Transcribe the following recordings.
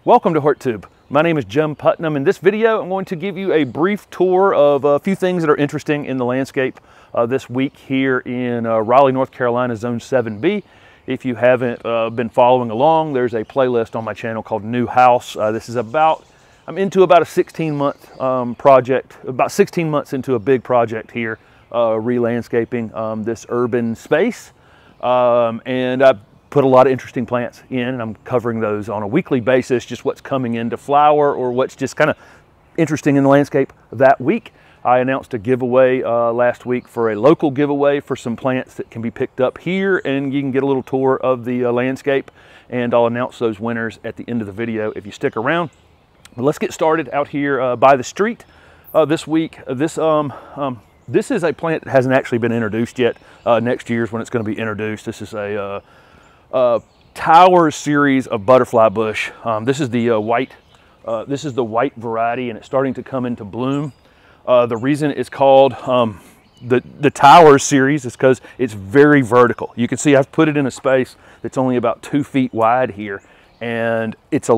Welcome to HortTube. My name is Jim Putnam. In this video, I'm going to give you a brief tour of a few things that are interesting in the landscape this week here in Raleigh, North Carolina, Zone 7B. If you haven't been following along, there's a playlist on my channel called New House. This is I'm into about a 16-month project, about 16 months into a big project here, re-landscaping this urban space. And I put a lot of interesting plants in, and I'm covering those on a weekly basis, just what's coming into flower or what's just kind of interesting in the landscape that week. I announced a giveaway last week for a local giveaway for some plants that can be picked up here, and you can get a little tour of the landscape, and I'll announce those winners at the end of the video if you stick around. But let's get started out here by the street this week. This is a plant that hasn't actually been introduced yet. Next year's when it's going to be introduced. This is a Tower series of butterfly bush. This is the white variety, and it's starting to come into bloom. The reason it's called the Tower series is because it's very vertical. You can see I've put it in a space that's only about 2 feet wide here, and this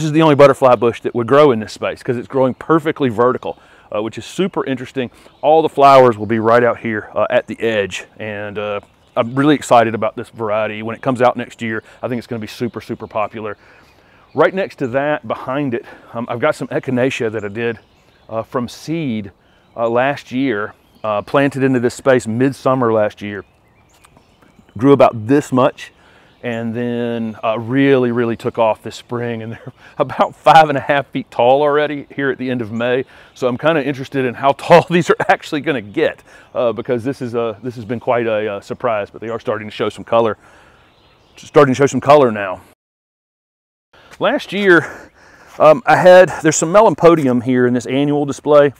is the only butterfly bush that would grow in this space because it's growing perfectly vertical, which is super interesting. All the flowers will be right out here at the edge, and I'm really excited about this variety. When it comes out next year, I think it's going to be super, super popular. Right next to that, behind it, I've got some echinacea that I did from seed last year, planted into this space midsummer last year. Grew about this much, and then really took off this spring, and they're about 5.5 feet tall already here at the end of May. So I'm kind of interested in how tall these are actually going to get, because this has been quite a surprise, but they are starting to show some color. Now. Last year, there's some melanospodium here in this annual display,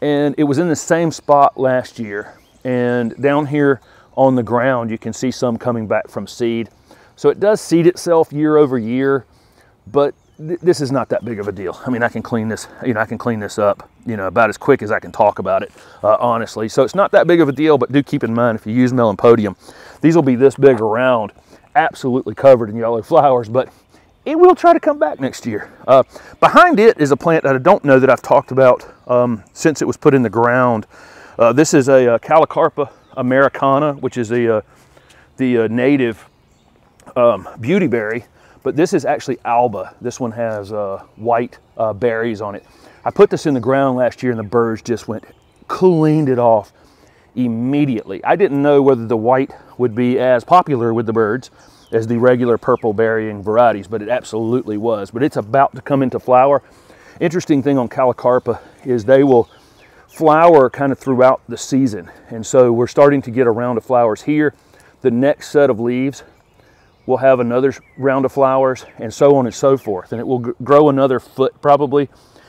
and it was in the same spot last year. And down here on the ground, you can see some coming back from seed. So it does seed itself year over year, but this is not that big of a deal. I mean, I can clean this, I can clean this up, about as quick as I can talk about it, honestly. So it's not that big of a deal, but do keep in mind if you use melanospodium, these will be this big around, absolutely covered in yellow flowers, but it will try to come back next year. Behind it is a plant that I don't know that I've talked about since it was put in the ground. This is a Calicarpa americana, which is the native beautyberry, but this is actually alba. This one has white berries on it. I put this in the ground last year, and the birds just cleaned it off immediately. I didn't know whether the white would be as popular with the birds as the regular purple berrying varieties, but it absolutely was. But it's about to come into flower. Interesting thing on Calicarpa is they will flower kind of throughout the season, and so we're starting to get a round of flowers here. The next set of leaves will have another round of flowers, and so on and so forth, and it will grow another foot probably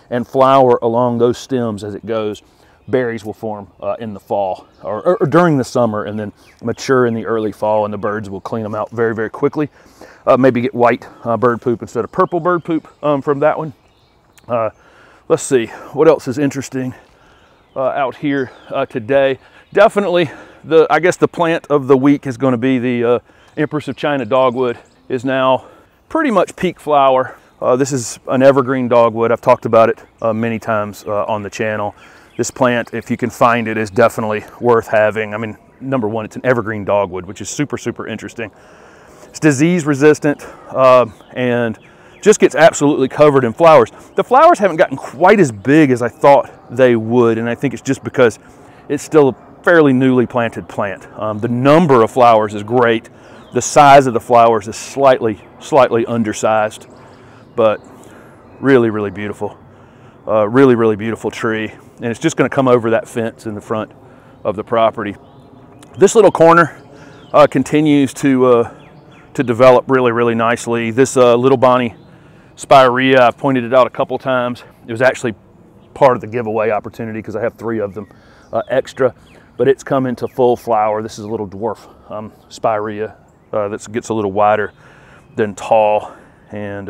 and flower along those stems as it goes. Berries will form in the fall or during the summer, and then mature in the early fall, and the birds will clean them out very quickly. Maybe get white bird poop instead of purple bird poop from that one. Let's see what else is interesting out here today. Definitely I guess the plant of the week is going to be the Empress of China dogwood. Is now pretty much peak flower. This is an evergreen dogwood. I've talked about it many times on the channel. This plant, if you can find it, is definitely worth having. I mean, number one, it's an evergreen dogwood, which is super interesting. It's disease resistant and just gets absolutely covered in flowers. The flowers haven't gotten quite as big as I thought they would, and I think it's just because it's still a fairly newly planted plant. The number of flowers is great. The size of the flowers is slightly undersized, but really beautiful. Really beautiful tree, and it's just going to come over that fence in the front of the property. This little corner continues to develop really nicely. This little Bonnie spirea, I've pointed it out a couple times. It was actually part of the giveaway opportunity because I have 3 of them extra, but it's come into full flower. This is a little dwarf spirea that gets a little wider than tall, and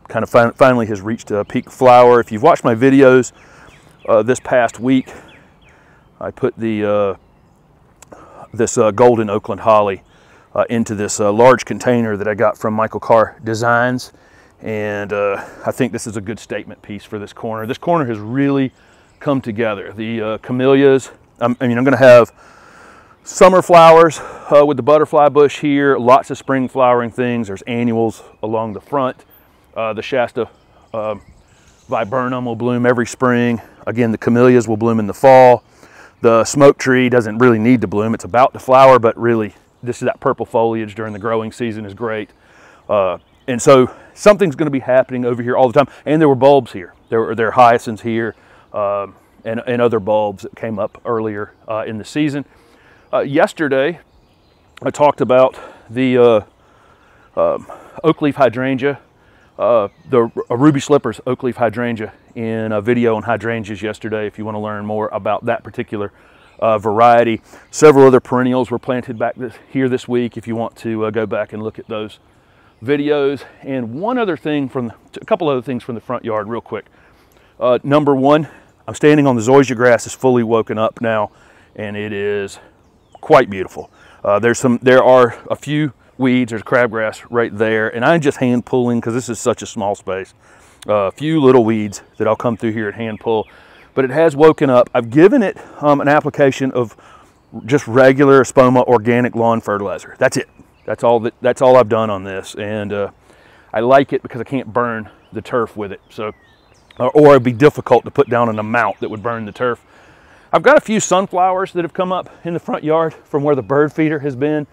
kind of finally has reached a peak flower. If you've watched my videos this past week, I put this golden Oakland holly into this large container that I got from Michael Carr Designs, And I think this is a good statement piece for this corner. This corner has really come together. The camellias, I'm going to have summer flowers with the butterfly bush here, lots of spring flowering things. There's annuals along the front. The Shasta viburnum will bloom every spring. Again, the camellias will bloom in the fall. The smoke tree doesn't really need to bloom. It's about to flower, but really, this is that purple foliage during the growing season is great. And so something's going to be happening over here all the time. And there were bulbs here. There are hyacinths here and other bulbs that came up earlier in the season. Yesterday, I talked about the oak leaf hydrangea, the ruby slippers oak leaf hydrangea in a video on hydrangeas yesterday if you want to learn more about that particular variety. Several other perennials were planted back here this week if you want to go back and look at those videos. And a couple other things from the front yard real quick. Number one, I'm standing on the zoysia grass. It's fully woken up now, and it is quite beautiful. There are a few weeds. There's crabgrass right there, and I'm just hand pulling because this is such a small space. A few little weeds that I'll come through here and hand pull, but it has woken up. I've given it an application of just regular Espoma organic lawn fertilizer. That's it. That's all I've done on this, and I like it because I can't burn the turf with it. So, or it'd be difficult to put down an amount that would burn the turf. I've got a few sunflowers that have come up in the front yard from where the bird feeder has been,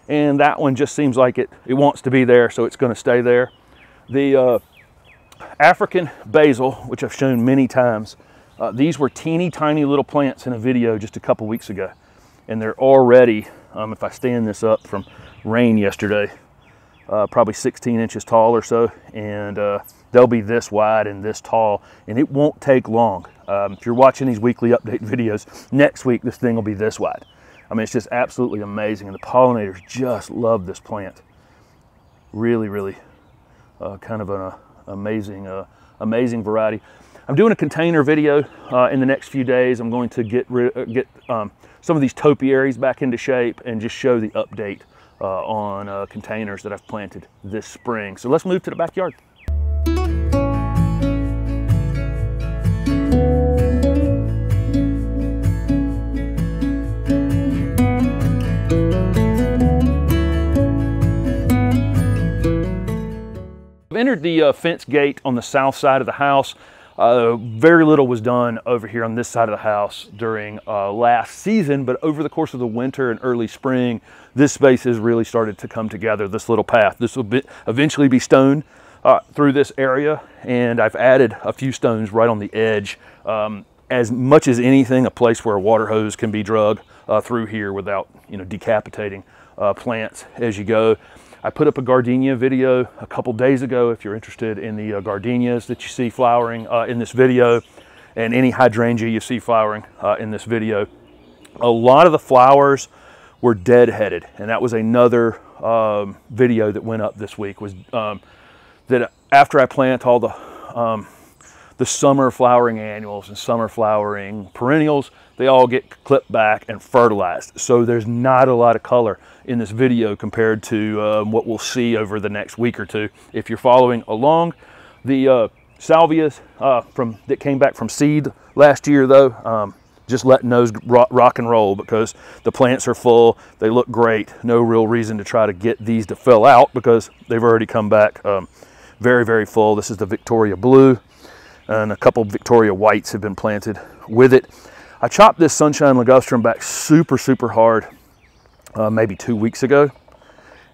and that one just seems like it wants to be there, so it's going to stay there. The African basil, which I've shown many times, these were teeny tiny little plants in a video just a couple weeks ago, and they're already, if I stand this up from rain yesterday, probably 16 inches tall or so, and they'll be this wide and this tall, and it won't take long. If you're watching these weekly update videos, next week this thing will be this wide. I mean, it's just absolutely amazing, and the pollinators just love this plant. Really, really kind of an amazing variety. I'm doing a container video in the next few days. I'm going to get some of these topiaries back into shape and just show the update on containers that I've planted this spring. So let's move to the backyard. I've entered the fence gate on the south side of the house. Very little was done over here on this side of the house during last season, but over the course of the winter and early spring, this space has really started to come together, this little path. This will eventually be stoned through this area, and I've added a few stones right on the edge. As much as anything, a place where a water hose can be drug through here without decapitating plants as you go. I put up a gardenia video a couple days ago if you're interested in the gardenias that you see flowering in this video, and any hydrangea you see flowering in this video. A lot of the flowers were deadheaded, and that was another video that went up this week, was that after I plant all the summer flowering annuals and summer flowering perennials, they all get clipped back and fertilized. So there's not a lot of color in this video compared to what we'll see over the next week or two. If you're following along, the salvias that came back from seed last year, though, just letting those rock and roll because the plants are full. They look great. No real reason to try to get these to fill out because they've already come back very, very full. This is the Victoria Blue, and a couple Victoria Whites have been planted with it. I chopped this Sunshine Ligustrum back super, super hard maybe 2 weeks ago,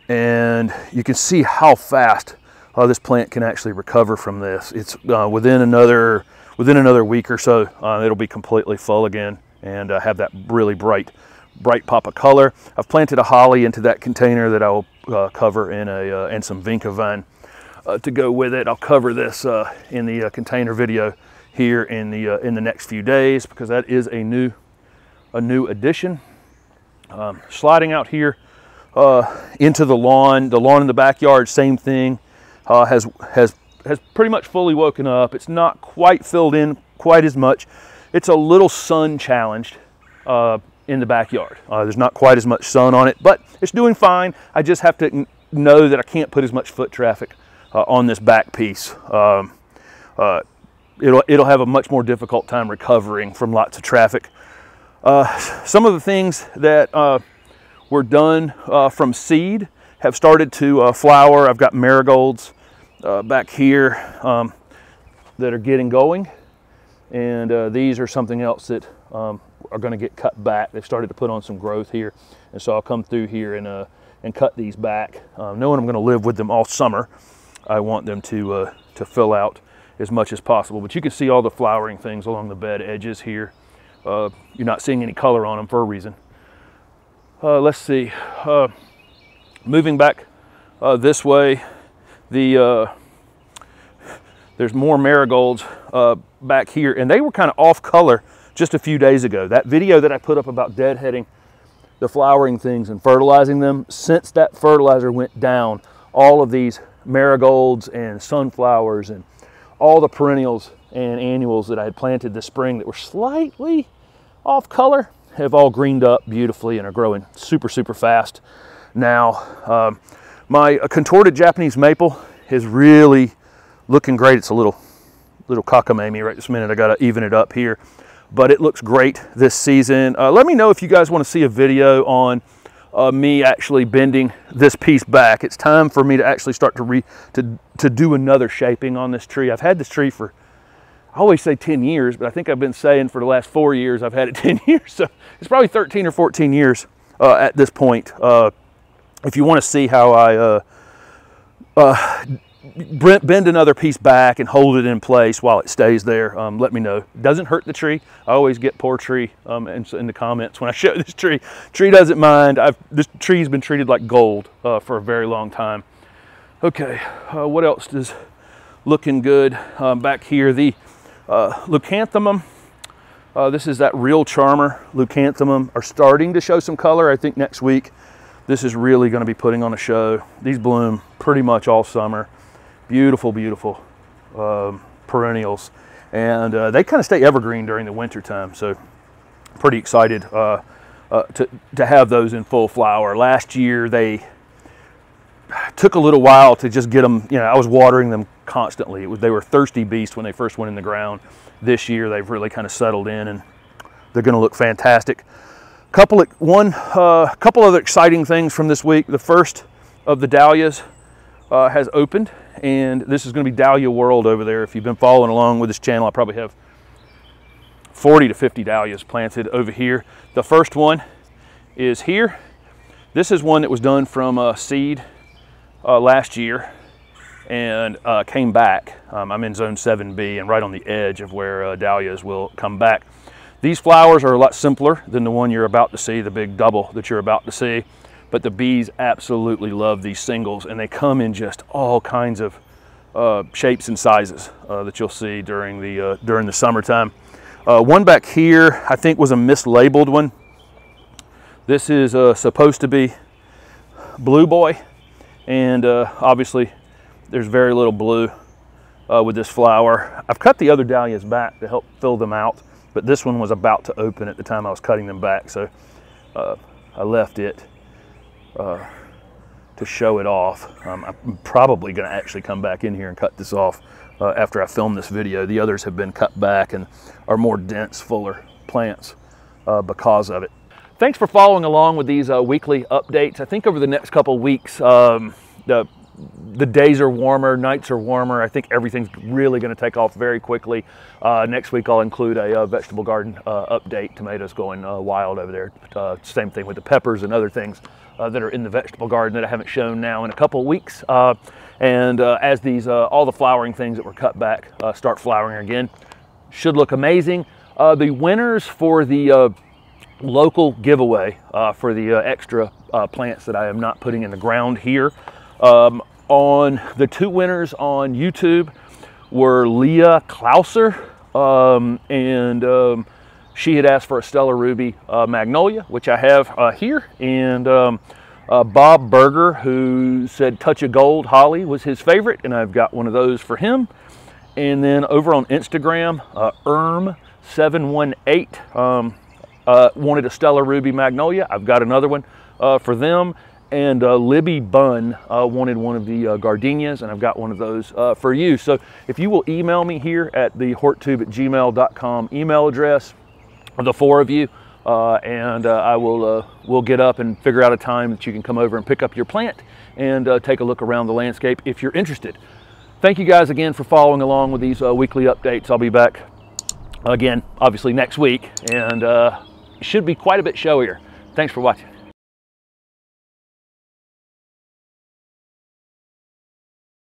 and you can see how fast this plant can actually recover from this. It's within another week or so, it'll be completely full again and have that really bright pop of color. I've planted a holly into that container that I will cover in and some vinca vine to go with it. I'll cover this in the container video here in the next few days because that is a new addition. Sliding out here into the lawn in the backyard, same thing, has pretty much fully woken up. It's not quite filled in quite as much. It's a little sun challenged in the backyard. There's not quite as much sun on it, but it's doing fine. I just have to know that I can't put as much foot traffic on this back piece. It'll have a much more difficult time recovering from lots of traffic. Some of the things that were done from seed have started to flower. I've got marigolds back here that are getting going, and these are something else that are going to get cut back. They've started to put on some growth here, and so I'll come through here and cut these back. Knowing I'm going to live with them all summer, I want them to fill out as much as possible. But you can see all the flowering things along the bed edges here. You're not seeing any color on them for a reason. Let's see. Moving back this way, there's more marigolds back here, and they were kind of off color just a few days ago. That video that I put up about deadheading the flowering things and fertilizing them, since that fertilizer went down, all of these marigolds and sunflowers and all the perennials and annuals that I had planted this spring that were slightly off color have all greened up beautifully and are growing super, super fast now. My contorted Japanese maple is really looking great. It's a little cockamamie right this minute. I got to even it up here, but it looks great this season. Let me know if you guys want to see a video on me actually bending this piece back. It's time for me to actually start to do another shaping on this tree. I've had this tree for, I always say 10 years, but I think I've been saying for the last 4 years I've had it 10 years. So it's probably 13 or 14 years at this point. If you want to see how I bend another piece back and hold it in place while it stays there, let me know. It doesn't hurt the tree. I always get poor tree in the comments when I show this tree. Tree doesn't mind. This tree's been treated like gold for a very long time. Okay, what else is looking good back here? The leucanthemum. This is that real charmer leucanthemum are starting to show some color. I think next week this is really going to be putting on a show. These bloom pretty much all summer. Beautiful, beautiful perennials, and they kind of stay evergreen during the winter time. So pretty excited to have those in full flower. Last year they took a little while to just get them. You know, I was watering them constantly. They were thirsty beasts when they first went in the ground. This year they've really kind of settled in, and they're going to look fantastic. Couple other exciting things from this week. The first of the dahlias has opened, and this is going to be Dahlia World over there. If you've been following along with this channel, I probably have 40 to 50 dahlias planted over here. The first one is here. This is one that was done from seed last year and came back. I'm in zone 7B and right on the edge of where dahlias will come back. These flowers are a lot simpler than the one you're about to see, the big double that you're about to see. But the bees absolutely love these singles, and they come in just all kinds of shapes and sizes that you'll see during the summertime. One back here, I think, was a mislabeled one. This is supposed to be Blue Boy, and obviously there's very little blue with this flower. I've cut the other dahlias back to help fill them out, but this one was about to open at the time I was cutting them back, so I left it to show it off. I'm probably going to actually come back in here and cut this off after I film this video. The others have been cut back and are more dense, fuller plants because of it. Thanks for following along with these weekly updates. I think over the next couple weeks, the days are warmer, nights are warmer. I think everything's really going to take off very quickly. Next week I'll include a vegetable garden update. Tomatoes going wild over there. Same thing with the peppers and other things that are in the vegetable garden that I haven't shown now in a couple of weeks. As these all the flowering things that were cut back start flowering again, should look amazing. The winners for the local giveaway for the extra plants that I am not putting in the ground here. On the two winners on YouTube were Leah Klauser, and she had asked for a Stella Ruby Magnolia, which I have here, and Bob Berger, who said Touch of Gold Holly was his favorite, and I've got one of those for him. And then over on Instagram, Erm718 wanted a Stella Ruby Magnolia. I've got another one for them. and Libby Bunn wanted one of the gardenias, and I've got one of those for you. So if you will email me here at the horttube@gmail.com email address, the four of you, and I will we'll get up and figure out a time that you can come over and pick up your plant and take a look around the landscape if you're interested. Thank you guys again for following along with these weekly updates. I'll be back again, obviously, next week, and should be quite a bit showier. Thanks for watching.